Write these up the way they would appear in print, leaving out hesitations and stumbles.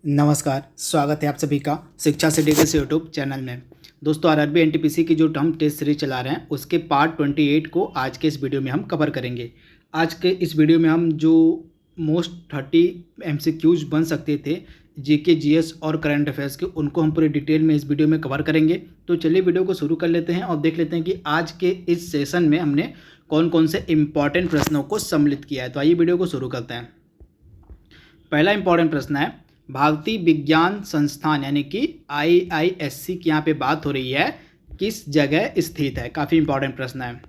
नमस्कार, स्वागत है आप सभी का शिक्षा से डिटेल्स यूट्यूब चैनल में। दोस्तों, आरआरबी एनटीपीसी की जो हम टेस्ट सीरीज चला रहे हैं उसके पार्ट 28 को आज के इस वीडियो में हम कवर करेंगे। आज के इस वीडियो में हम जो मोस्ट 30 एमसीक्यूज बन सकते थे जीके, जीएस और करंट अफेयर्स के, उनको हम पूरे डिटेल में इस वीडियो में कवर करेंगे। तो चलिए वीडियो को शुरू कर लेते हैं और देख लेते हैं कि आज के इस सेशन में हमने कौन कौन से इंपॉर्टेंट प्रश्नों को सम्मिलित किया है। तो आइए वीडियो को शुरू करते हैं। पहला इंपॉर्टेंट प्रश्न है, भारतीय विज्ञान संस्थान यानी कि IISc की यहाँ पे बात हो रही है, किस जगह स्थित है। काफ़ी इंपॉर्टेंट प्रश्न है।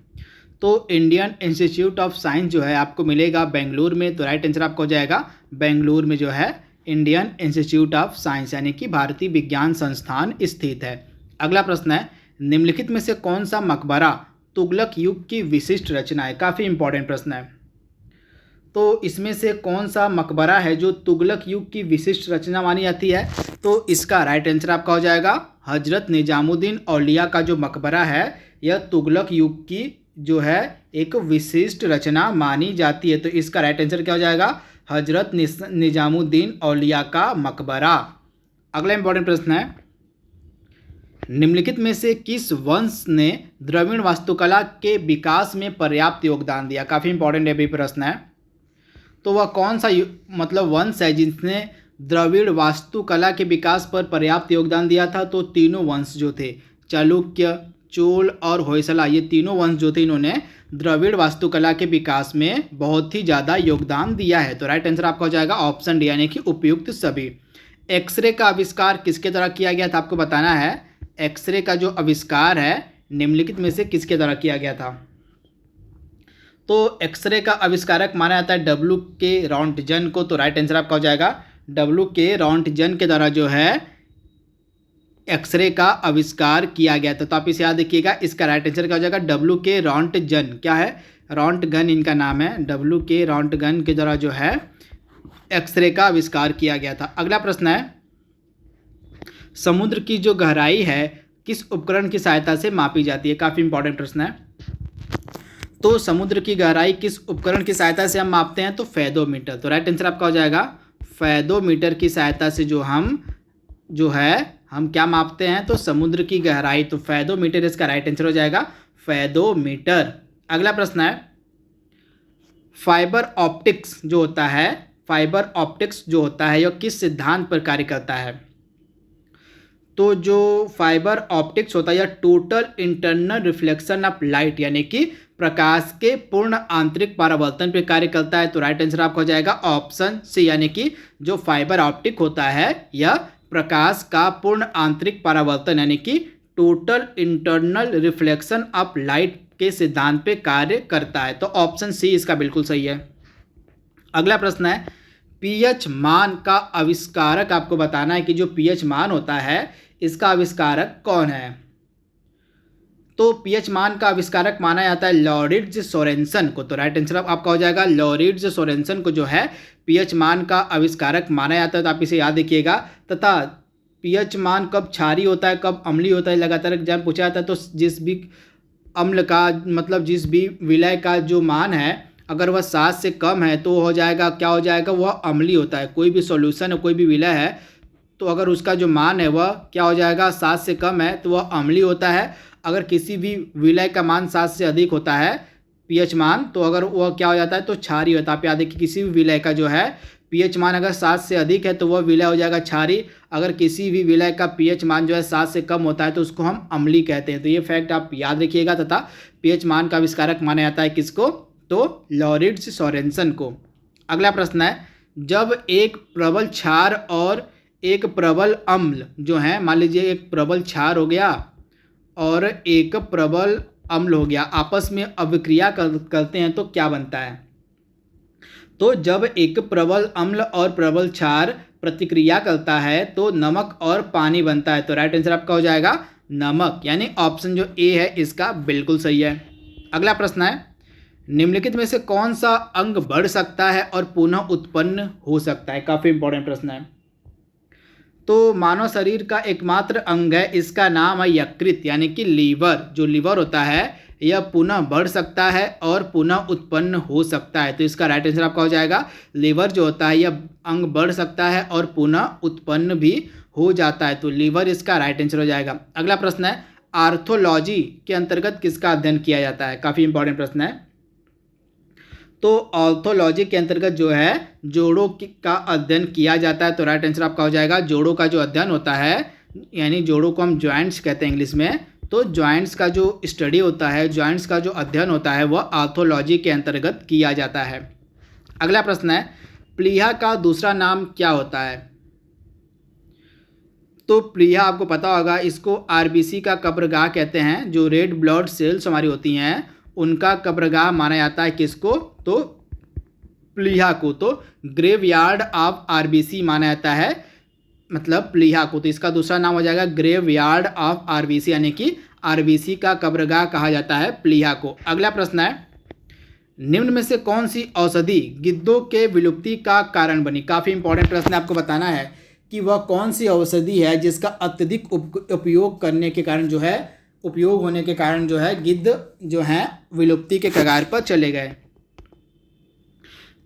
तो इंडियन इंस्टीट्यूट ऑफ साइंस जो है आपको मिलेगा बेंगलुरु में। तो राइट आंसर आपका हो जाएगा बेंगलुरु में जो है इंडियन इंस्टीट्यूट ऑफ साइंस यानी कि भारतीय विज्ञान संस्थान स्थित है। अगला प्रश्न है, निम्नलिखित में से कौन सा मकबरा तुगलक युग की विशिष्ट रचना है। काफ़ी इंपॉर्टेंट प्रश्न है। तो इसमें से कौन सा मकबरा है जो तुगलक युग की विशिष्ट रचना मानी जाती है। तो इसका राइट आंसर आपका हो जाएगा हजरत निजामुद्दीन औलिया का जो मकबरा है यह तुगलक युग की जो है एक विशिष्ट रचना मानी जाती है। तो इसका राइट आंसर क्या हो जाएगा, हजरत निजामुद्दीन औलिया का मकबरा। अगला इंपॉर्टेंट प्रश्न है, निम्नलिखित में से किस वंश ने द्रविड़ वास्तुकला के विकास में पर्याप्त योगदान दिया। काफ़ी इंपॉर्टेंट ये प्रश्न है। तो वह कौन सा वंश है जिसने द्रविड़ वास्तुकला के विकास पर पर्याप्त योगदान दिया था। तो तीनों वंश जो थे, चालुक्य, चोल और होयसला, ये तीनों वंश जो थे इन्होंने द्रविड़ वास्तुकला के विकास में बहुत ही ज़्यादा योगदान दिया है। तो राइट आंसर आपका हो जाएगा ऑप्शन डी यानी कि उपयुक्त सभी। एक्सरे का आविष्कार किसके द्वारा किया गया था, आपको बताना है। एक्सरे का जो आविष्कार है निम्नलिखित में से किसके द्वारा किया गया था। तो एक्सरे का आविष्कारक माना जाता है W.K. रॉन्टजन को। तो राइट आंसर आपका हो जाएगा W.K. रॉन्टजन के द्वारा जो है एक्सरे का आविष्कार किया गया था। तो आप इसे याद रखिएगा, इसका राइट आंसर क्या हो जाएगा W.K. रॉन्टजन। क्या है, रॉन्टगन इनका नाम है। W.K. रॉन्टगन के द्वारा जो है एक्सरे का आविष्कार किया गया था। अगला प्रश्न है, समुद्र की जो गहराई है किस उपकरण की सहायता से मापी जाती है। काफ़ी इंपॉर्टेंट प्रश्न है। तो समुद्र की गहराई किस उपकरण की सहायता से हम मापते हैं। तो फैदोमीटर। तो राइट आंसर आपका हो जाएगा फैदोमीटर की सहायता से हम क्या मापते हैं। तो समुद्र की गहराई। तो फैदोमीटर इसका राइट आंसर हो जाएगा फैदोमीटर। अगला प्रश्न है, फाइबर ऑप्टिक्स जो होता है यह किस सिद्धांत पर कार्य करता है। तो जो फाइबर ऑप्टिक्स होता है यह total internal reflection of light यानी कि प्रकाश के पूर्ण आंतरिक परावर्तन पर कार्य करता है। तो राइट आंसर आपका हो जाएगा ऑप्शन सी यानी कि जो फाइबर ऑप्टिक होता है यह प्रकाश का पूर्ण आंतरिक परावर्तन यानी कि total internal reflection of light के सिद्धांत पे कार्य करता है। तो ऑप्शन सी इसका बिल्कुल सही है। अगला प्रश्न है, पीएच मान का आविष्कारक आपको बताना है कि जो पीएच मान होता है इसका आविष्कारक कौन है। तो पीएच मान का आविष्कारक माना जाता है लॉरिट्ज सोरेनसन को। तो राइट आंसर आपका हो जाएगा लॉरिट्ज सोरेनसन को जो है पीएच मान का आविष्कारक माना जाता है। तो आप इसे याद रखिएगा। तथा पीएच मान कब क्षारीय होता है कब अम्लीय होता है लगातार एग्जाम पूछा जाता है। तो जिस भी अम्ल का जिस भी विलय का जो मान है अगर वह 7 से कम है तो हो जाएगा, क्या हो जाएगा, वह अम्लीय होता है। कोई भी सॉल्यूशन है, कोई भी विलय है, तो अगर उसका जो मान है वह क्या हो जाएगा, 7 से कम है तो वह अम्लीय होता है। अगर किसी भी विलय का मान 7 से अधिक होता है पीएच मान, तो अगर वह क्या हो जाता है तो क्षारीय होता है। आप याद रखिए, किसी भी विलय का जो है पीएच मान अगर 7 से अधिक है तो वह विलय हो जाएगा क्षारीय। अगर किसी भी विलय का पीएच मान जो है 7 से कम होता है तो उसको हम अम्लीय कहते हैं। तो ये फैक्ट आप याद रखिएगा। तथा पीएच मान का आविष्कारक माना जाता है किसको, तो लॉरिट्ज सोरेनसन को। अगला प्रश्न है, जब एक प्रबल क्षार और एक प्रबल अम्ल जो है, मान लीजिए एक प्रबल क्षार हो गया और एक प्रबल अम्ल हो गया, आपस में अभिक्रिया करते हैं तो क्या बनता है। तो जब एक प्रबल अम्ल और प्रबल क्षार प्रतिक्रिया करता है तो नमक और पानी बनता है। तो राइट आंसर आपका हो जाएगा नमक यानी ऑप्शन जो ए है इसका बिल्कुल सही है। अगला प्रश्न है, निम्नलिखित में से कौन सा अंग बढ़ सकता है और पुनः उत्पन्न हो सकता है। काफ़ी इंपॉर्टेंट प्रश्न है। तो मानव शरीर का एकमात्र अंग है, इसका नाम है यकृत यानी कि लीवर। जो लीवर होता है यह पुनः बढ़ सकता है और पुनः उत्पन्न हो सकता है। तो इसका राइट आंसर आपका हो जाएगा लीवर जो होता है यह अंग बढ़ सकता है और पुनः उत्पन्न भी हो जाता है। तो लीवर इसका राइट आंसर हो जाएगा। अगला प्रश्न है आर्थोलॉजी के अंतर्गत किसका अध्ययन किया जाता है। काफ़ी इंपॉर्टेंट प्रश्न है। तो ऑर्थोलॉजी के अंतर्गत जो है जोड़ों का अध्ययन किया जाता है। तो राइट आंसर आपका हो जाएगा जोड़ों का जो अध्ययन होता है, यानी जोड़ों को हम जॉइंट्स कहते हैं इंग्लिश में। तो जॉइंट्स का जो स्टडी होता है, जॉइंट्स का जो अध्ययन होता है वह ऑर्थोलॉजी के अंतर्गत किया जाता है। अगला प्रश्न है प्लीहा का दूसरा नाम क्या होता है। तो प्लीहा आपको पता होगा, इसको आरबीसी का कब्रगाह कहते हैं। जो रेड ब्लड सेल्स हमारी होती हैं उनका कब्रगाह माना जाता है किसको, तो प्लीहा को। तो ग्रेवयार्ड ऑफ आरबीसी माना जाता है मतलब प्लीहा को। तो इसका दूसरा नाम हो जाएगा ग्रेवयार्ड ऑफ आरबीसी, यानी कि आरबीसी का कब्रगाह कहा जाता है प्लीहा को। अगला प्रश्न है निम्न में से कौन सी औषधि गिद्धों के विलुप्ति का कारण बनी। काफ़ी इंपॉर्टेंट प्रश्न है, आपको बताना है कि वह कौन सी औषधि है जिसका अत्यधिक उपयोग होने के कारण जो है गिद्ध जो हैं विलुप्ति के कगार पर चले गए।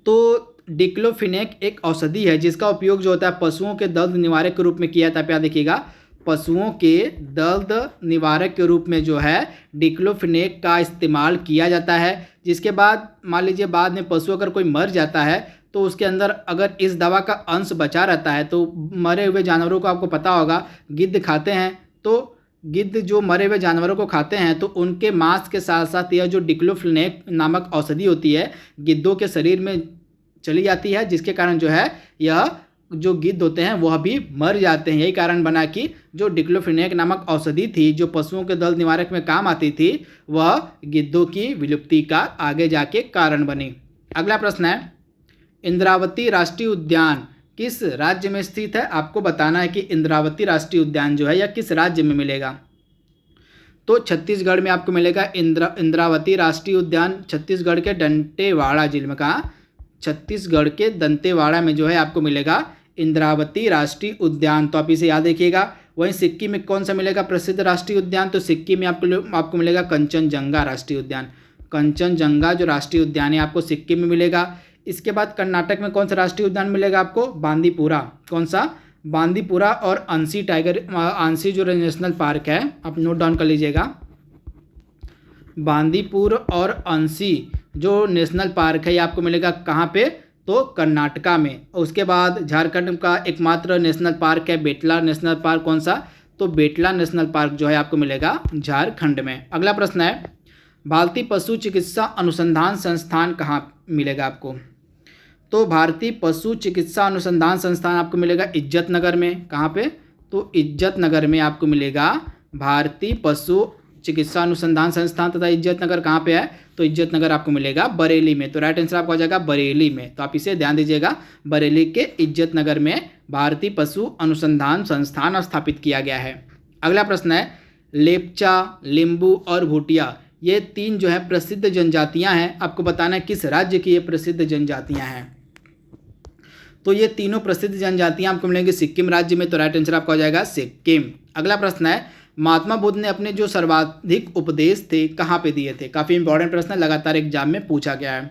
तो डिक्लोफिनेक एक औषधि है जिसका उपयोग जो होता है पशुओं के दर्द निवारक के रूप में किया जाता है। आप देखिएगा पशुओं के दर्द निवारक के रूप में जो है डिक्लोफिनेक का इस्तेमाल किया जाता है। जिसके बाद मान लीजिए बाद में पशु अगर कोई मर जाता है तो उसके अंदर अगर इस दवा का अंश बचा रहता है तो मरे हुए जानवरों को आपको पता होगा गिद्ध खाते हैं। तो गिद्ध जो मरे हुए जानवरों को खाते हैं तो उनके मांस के साथ साथ यह जो डिक्लोफिनेक नामक औषधि होती है गिद्धों के शरीर में चली जाती है, जिसके कारण जो है यह जो गिद्ध होते हैं वह भी मर जाते हैं। यही कारण बना कि जो डिक्लोफिनेक नामक औषधि थी जो पशुओं के दर्द निवारक में काम आती थी वह गिद्धों की विलुप्ति का आगे जाके कारण बनी। अगला प्रश्न है इंद्रावती राष्ट्रीय उद्यान किस राज्य में स्थित है। आपको बताना है कि इंद्रावती राष्ट्रीय उद्यान जो है यह किस राज्य में मिलेगा। तो छत्तीसगढ़ में आपको मिलेगा इंद्रावती राष्ट्रीय उद्यान। छत्तीसगढ़ के दंतेवाड़ा जिले में, कहाँ, छत्तीसगढ़ के दंतेवाड़ा में जो है आपको मिलेगा इंद्रावती राष्ट्रीय उद्यान। तो आप इसे याद रखिएगा। वहीं सिक्किम में कौन सा मिलेगा प्रसिद्ध राष्ट्रीय उद्यान, तो सिक्किम में आपको मिलेगा कंचनजंगा राष्ट्रीय उद्यान। कंचनजंगा जो राष्ट्रीय उद्यान है आपको सिक्किम में मिलेगा। इसके बाद कर्नाटक में कौन सा राष्ट्रीय उद्यान मिलेगा आपको, बांदीपुरा। कौन सा, बांदीपुरा। और अंसी जो नेशनल पार्क है आप नोट डाउन कर लीजिएगा। बांदीपुर और अंसी जो नेशनल पार्क है ये आपको मिलेगा कहाँ पे, तो कर्नाटका में। उसके बाद झारखंड का एकमात्र नेशनल पार्क है बेतला नेशनल पार्क। कौन सा, तो बेतला नेशनल पार्क जो है आपको मिलेगा झारखंड में। अगला प्रश्न है भारतीय पशु चिकित्सा अनुसंधान संस्थान कहाँ मिलेगा आपको। तो भारतीय पशु चिकित्सा अनुसंधान संस्थान आपको मिलेगा इज्जत नगर में। कहाँ पे, तो इज्जत नगर में आपको मिलेगा भारतीय पशु चिकित्सा अनुसंधान संस्थान। तथा इज्जत नगर कहाँ पे है, तो इज्जत नगर आपको मिलेगा बरेली में। तो राइट आंसर आपको हो जाएगा बरेली में। तो आप इसे ध्यान दीजिएगा, बरेली के इज्जत नगर में भारतीय पशु अनुसंधान संस्थान स्थापित किया गया है। अगला प्रश्न है लेप्चा, लिम्बू और भूटिया ये तीन जो है प्रसिद्ध जनजातियां हैं। आपको बताना है किस राज्य की ये प्रसिद्ध जनजातियां हैं। तो ये तीनों प्रसिद्ध जनजातियां आपको मिलेंगी सिक्किम राज्य में। तो राइट आंसर आपका हो जाएगा सिक्किम। अगला प्रश्न है महात्मा बुद्ध ने अपने जो सर्वाधिक उपदेश थे कहाँ पे दिए थे। काफ़ी इंपॉर्टेंट प्रश्न है, लगातार एग्जाम में पूछा गया है।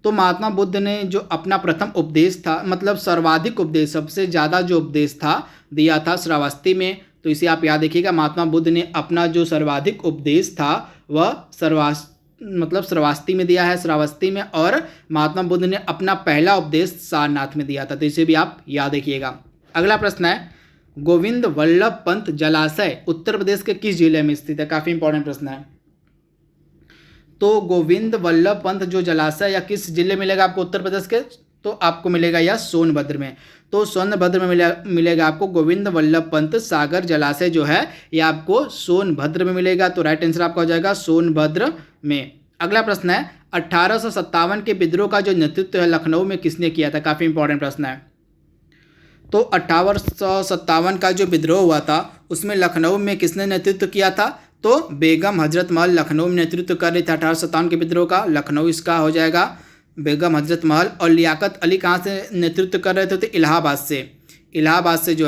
तो महात्मा बुद्ध ने जो अपना प्रथम उपदेश था, मतलब सर्वाधिक उपदेश, सबसे ज़्यादा जो उपदेश था दिया था श्रावस्ती में। तो इसे आप याद रखिएगा, महात्मा बुद्ध ने अपना जो सर्वाधिक उपदेश था वह श्रावस्ती में दिया है, श्रावस्ती में। और महात्मा बुद्ध ने अपना पहला उपदेश सारनाथ में दिया था। तो इसे भी आप याद रखिएगा। अगला प्रश्न है गोविंद वल्लभ पंत जलाशय उत्तर प्रदेश के किस जिले में स्थित है। काफ़ी इंपॉर्टेंट प्रश्न है। तो गोविंद वल्लभ पंत जो जलाशय या किस जिले में मिलेगा आपको उत्तर प्रदेश के, तो आपको मिलेगा यह सोनभद्र में। तो सोनभद्र में मिलेगा आपको गोविंद वल्लभ पंत सागर जलाशय जो है ये आपको सोनभद्र में मिलेगा। तो राइट आंसर आपका हो जाएगा सोनभद्र में। अगला प्रश्न है 1857 के विद्रोह का जो नेतृत्व है लखनऊ में किसने किया था। काफ़ी इंपॉर्टेंट प्रश्न है। तो 1857 का जो विद्रोह हुआ था उसमें लखनऊ में किसने नेतृत्व किया था, तो बेगम हजरत महल लखनऊ में नेतृत्व कर रही थी 1857 के विद्रोह का। लखनऊ इसका हो जाएगा बेगम हजरत महल। और लियाकत अली कहाँ से नेतृत्व कर रहे थे, तो इलाहाबाद से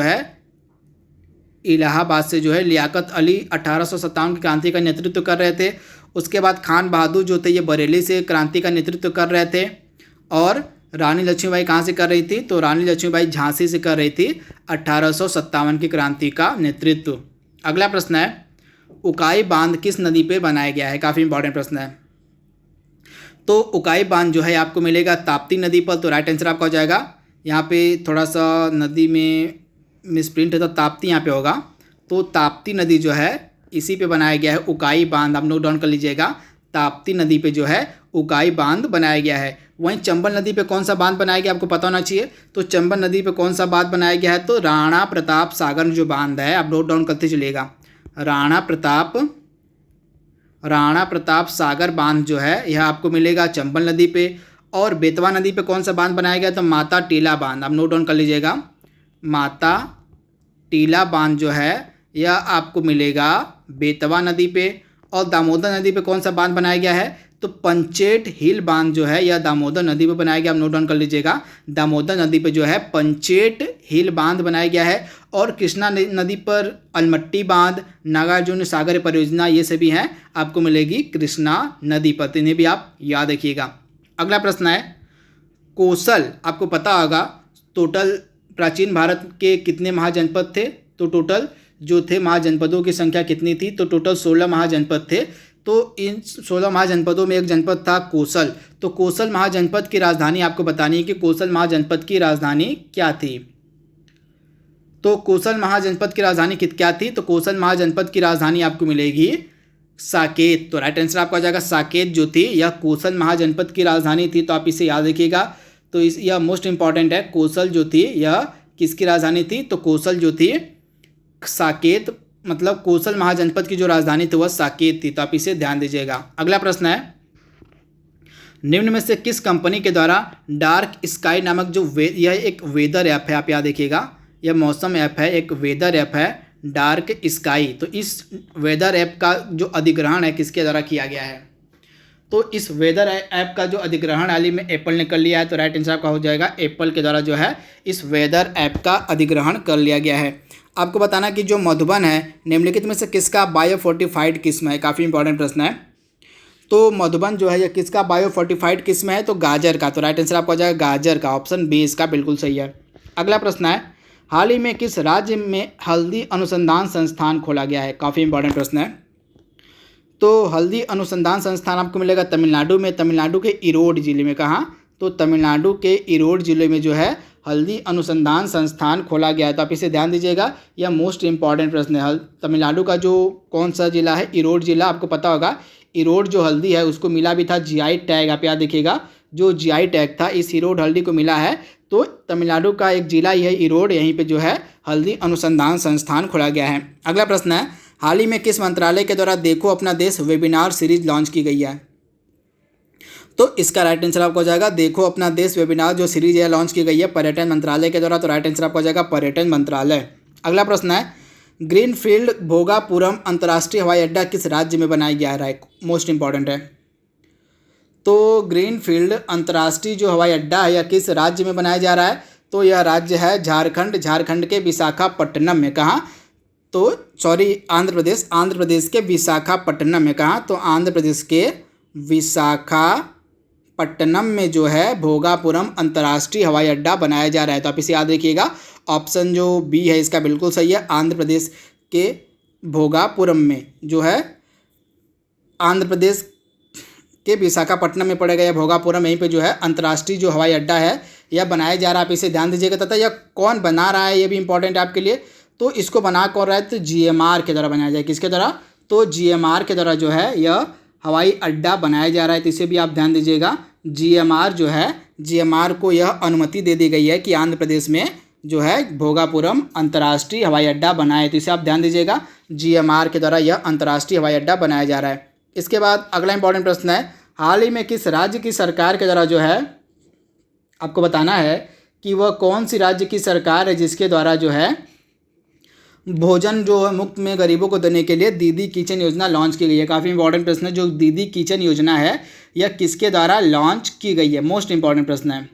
जो है लियाकत अली 1857 की क्रांति का नेतृत्व कर रहे थे। उसके बाद खान बहादुर जो थे ये बरेली से क्रांति का नेतृत्व कर रहे थे। और रानी लक्ष्मीबाई कहाँ से कर रही थी? तो रानी लक्ष्मीबाई झांसी से कर रही थी 1857 की क्रांति का नेतृत्व। अगला प्रश्न है, उकाई बांध किस नदी पे बनाया गया है? काफ़ी इंपॉर्टेंट प्रश्न है। तो उकाई बांध जो है आपको मिलेगा ताप्ती नदी पर। तो राइट आंसर आपका हो जाएगा, यहाँ पे थोड़ा सा नदी में मिसप्रिंट है तो ताप्ती यहाँ पे होगा। तो ताप्ती नदी जो है इसी पे बनाया गया है उकाई बांध। आप नोट डाउन कर लीजिएगा, ताप्ती नदी पे जो है उकाई बांध बनाया गया है। वहीं चंबल नदी पे कौन सा बांध बनाया गया आपको पता होना चाहिए। तो चंबल नदी पे कौन सा बांध बनाया गया है? तो राणा प्रताप सागर जो बांध है, आप नोट डाउन करते चलिएगा। राणा प्रताप सागर बांध जो है यह आपको मिलेगा चंबल नदी पे। और बेतवा नदी पे कौन सा बांध बनाया गया? तो माता टीला बांध। आप नोट डाउन कर लीजिएगा, माता टीला बांध जो है यह आपको मिलेगा बेतवा नदी पे। और दामोदर नदी पे कौन सा बांध बनाया गया है? तो पंचेट हिल बांध जो है यह दामोदर नदी पे बनाया गया। आप नोट डाउन कर लीजिएगा, दामोदर नदी पे जो है पंचेट हिल बांध बनाया गया है। और कृष्णा नदी पर अलमट्टी बांध, नागार्जुन सागर परियोजना, ये सभी हैं आपको मिलेगी कृष्णा नदी पर। तो इन्हें भी आप याद रखिएगा। अगला प्रश्न है, कोसल आपको पता होगा टोटल प्राचीन भारत के कितने महाजनपद थे? तो टोटल जो थे महाजनपदों की संख्या कितनी थी? तो टोटल 16 महाजनपद थे। तो इन 16 महाजनपदों में एक जनपद था कोसल। तो कोसल महाजनपद की राजधानी आपको बतानी है कि कोसल महाजनपद की राजधानी क्या थी। तो कोसल महाजनपद की राजधानी क्या थी? तो कोसल महाजनपद की राजधानी आपको मिलेगी साकेत। तो राइट आंसर आपका हो जाएगा साकेत जो थी यह कोसल महाजनपद की राजधानी थी। तो आप इसे याद रखिएगा। तो यह मोस्ट इंपॉर्टेंट है। कोसल जो थी यह किसकी राजधानी थी? तो कोसल जो थी साकेत, मतलब कोसल महाजनपद की जो राजधानी थी वह साकेत थी। तो आप इसे ध्यान दीजिएगा। अगला प्रश्न है, निम्न में से किस कंपनी के द्वारा डार्क स्काई नामक जो यह एक वेदर ऐप है, आप याद रखिएगा, यह मौसम ऐप है, एक वेदर ऐप है डार्क स्काई। तो इस वेदर ऐप का जो अधिग्रहण है किसके द्वारा किया गया है? तो इस वेदर ऐप का जो अधिग्रहण हाल ही में एप्पल ने कर लिया है। तो राइट आंसर आपका हो जाएगा एप्पल के द्वारा जो है इस वेदर ऐप का अधिग्रहण कर लिया गया है। आपको बताना कि जो मधुबन है निम्नलिखित में से किसका बायोफोर्टिफाइड किस्म है? काफ़ी इंपॉर्टेंट प्रश्न है। तो मधुबन जो है यह किसका बायोफोर्टिफाइड किस्म है? तो गाजर का। तो राइट आंसर आपका हो जाएगा गाजर का, ऑप्शन बी इसका बिल्कुल सही है। अगला प्रश्न है, हाल ही में किस राज्य में हल्दी अनुसंधान संस्थान खोला गया है? काफ़ी इंपॉर्टेंट प्रश्न है। तो हल्दी अनुसंधान संस्थान आपको मिलेगा तमिलनाडु में, तमिलनाडु के इरोड जिले में। कहाँ? तो तमिलनाडु के इरोड जिले में जो है हल्दी अनुसंधान संस्थान खोला गया है। तो आप इसे ध्यान दीजिएगा, यह मोस्ट इंपॉर्टेंट प्रश्न है। तमिलनाडु का जो कौन सा जिला है? इरोड जिला। आपको पता होगा इरोड जो हल्दी है उसको मिला भी था जीआई टैग। आप याद देखिएगा, जो जीआई टैग था इस इरोड हल्दी को मिला है। तो तमिलनाडु का एक जिला ही है इरोड, यहीं पे जो है हल्दी अनुसंधान संस्थान खोला गया है। अगला प्रश्न है, हाल ही में किस मंत्रालय के द्वारा देखो अपना देश वेबिनार सीरीज लॉन्च की गई है? तो इसका राइट आंसर आपको हो जाएगा देखो अपना देश वेबिनार जो सीरीज है लॉन्च की गई है पर्यटन मंत्रालय के द्वारा। तो राइट आंसर आपको हो जाएगा पर्यटन मंत्रालय। अगला प्रश्न है, ग्रीनफील्ड भोगापुरम अंतर्राष्ट्रीय हवाई अड्डा किस राज्य में बनाया गया है? मोस्ट इंपॉर्टेंट है। तो ग्रीनफील्ड अंतर्राष्ट्रीय जो हवाई अड्डा है यह किस राज्य में बनाया जा रहा है? तो यह राज्य है झारखंड, झारखंड के विशाखापट्टनम में। कहाँ? तो आंध्र प्रदेश के विशाखापट्टनम में। कहाँ? तो आंध्र प्रदेश के विशाखापट्टनम में जो है भोगापुरम अंतर्राष्ट्रीय हवाई अड्डा बनाया जा रहा है। तो आप इसे याद रखिएगा, ऑप्शन जो बी है इसका बिल्कुल सही है। आंध्र प्रदेश के भोगापुरम में जो है आंध्र प्रदेश के विशाखापट्टनम में पड़ेगा यह भोगापुरम, यहीं पे जो है अंतर्राष्ट्रीय जो हवाई अड्डा है यह बनाया जा रहा है। आप इसे ध्यान दीजिएगा। तथा यह कौन बना रहा है ये भी इंपॉर्टेंट है आपके लिए। तो इसको बना कौन रहा है? तो जीएमआर के द्वारा बनाया जाए। किसके द्वारा? तो जीएमआर के द्वारा जो है यह हवाई अड्डा बनाया जा रहा है। तो इसे भी आप ध्यान दीजिएगा। जीएमआर जो है, जीएमआर को यह अनुमति दे दी गई है कि आंध्र प्रदेश में जो है भोगापुरम अंतर्राष्ट्रीय हवाई अड्डा बनाए। तो इसे आप ध्यान दीजिएगा, जीएमआर के द्वारा यह अंतर्राष्ट्रीय हवाई अड्डा बनाया जा रहा है। इसके बाद अगला इंपॉर्टेंट प्रश्न है, हाल ही में किस राज्य की सरकार के द्वारा जो है आपको बताना है कि वह कौन सी राज्य की सरकार है जिसके द्वारा जो है भोजन जो है मुफ्त में गरीबों को देने के लिए दीदी किचन योजना लॉन्च की गई है। काफ़ी इंपॉर्टेंट प्रश्न है। जो दीदी किचन योजना है यह किसके द्वारा लॉन्च की गई है? मोस्ट इंपॉर्टेंट प्रश्न है।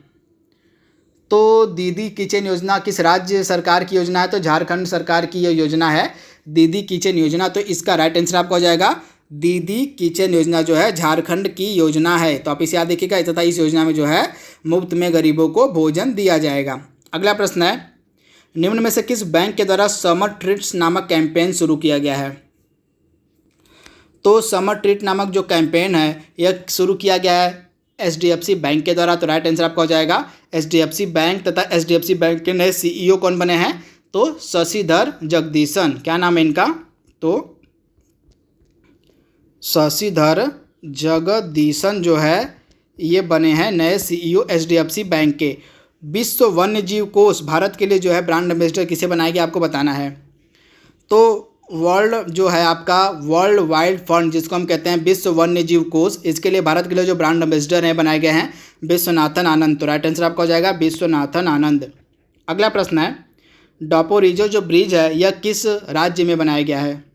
तो दीदी किचन योजना किस राज्य सरकार की योजना है? तो झारखंड सरकार की यह योजना है दीदी किचन योजना। तो इसका राइट आंसर आपका हो जाएगा दीदी किचन योजना जो है झारखंड की योजना है, तो आप इसे याद रखिएगा। तथा इस योजना में जो है मुफ्त में गरीबों को भोजन दिया जाएगा। अगला प्रश्न है, निम्न में से किस बैंक के द्वारा समर ट्रीट्स नामक कैंपेन शुरू किया गया है? तो समर ट्रीट नामक जो कैंपेन है यह शुरू किया गया है HDFC बैंक के द्वारा। तो राइट आंसर आपका हो जाएगा HDFC बैंक। तथा HDFC बैंक के नए CEO कौन बने हैं? तो शशिधर जगदीशन। क्या नाम है इनका? तो शशिधर जगदीशन जो है ये बने हैं नए CEO HDFC बैंक के। विश्व वन्य जीव कोष भारत के लिए जो है ब्रांड एम्बेसडर किसे बनाया गया आपको बताना है। तो वर्ल्ड जो है आपका वर्ल्ड वाइल्ड फंड, जिसको हम कहते हैं विश्व वन्य जीव कोष, इसके लिए भारत के लिए जो ब्रांड एम्बेसडर हैं बनाए गए हैं विश्वनाथन आनंद। तो राइट आंसर आपका हो जाएगा विश्वनाथन आनंद। अगला प्रश्न है, डोपोरिजो जो ब्रिज है यह किस राज्य में बनाया गया है?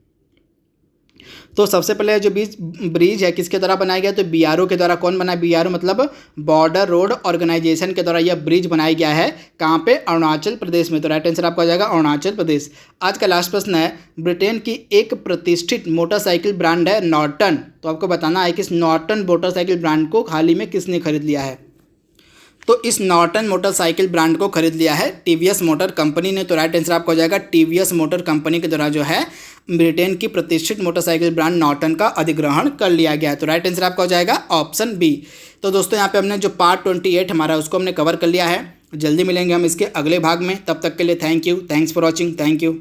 तो सबसे पहले जो ब्रिज है किसके द्वारा बनाया गया? तो BRO के द्वारा। कौन बना? BRO मतलब बॉर्डर रोड ऑर्गेनाइजेशन के द्वारा यह ब्रिज बनाया गया है। कहाँ पे? अरुणाचल प्रदेश में। तो राइट आंसर आपका हो जाएगा अरुणाचल प्रदेश। आज का लास्ट प्रश्न है, ब्रिटेन की एक प्रतिष्ठित मोटरसाइकिल ब्रांड है नॉर्टन। तो आपको बताना है कि इस नॉर्टन मोटरसाइकिल ब्रांड को हाल ही में किसने खरीद लिया है? तो इस नॉर्टन मोटरसाइकिल ब्रांड को खरीद लिया है TVS मोटर कंपनी ने। तो राइट आंसर आपका हो जाएगा TVS मोटर कंपनी के द्वारा जो है ब्रिटेन की प्रतिष्ठित मोटरसाइकिल ब्रांड नॉर्टन का अधिग्रहण कर लिया गया है। तो राइट आंसर आपका हो जाएगा ऑप्शन बी। तो दोस्तों यहाँ पे हमने जो पार्ट 28 हमारा उसको हमने कवर कर लिया है। जल्दी मिलेंगे हम इसके अगले भाग में। तब तक के लिए thank you, thanks for watching, thank you.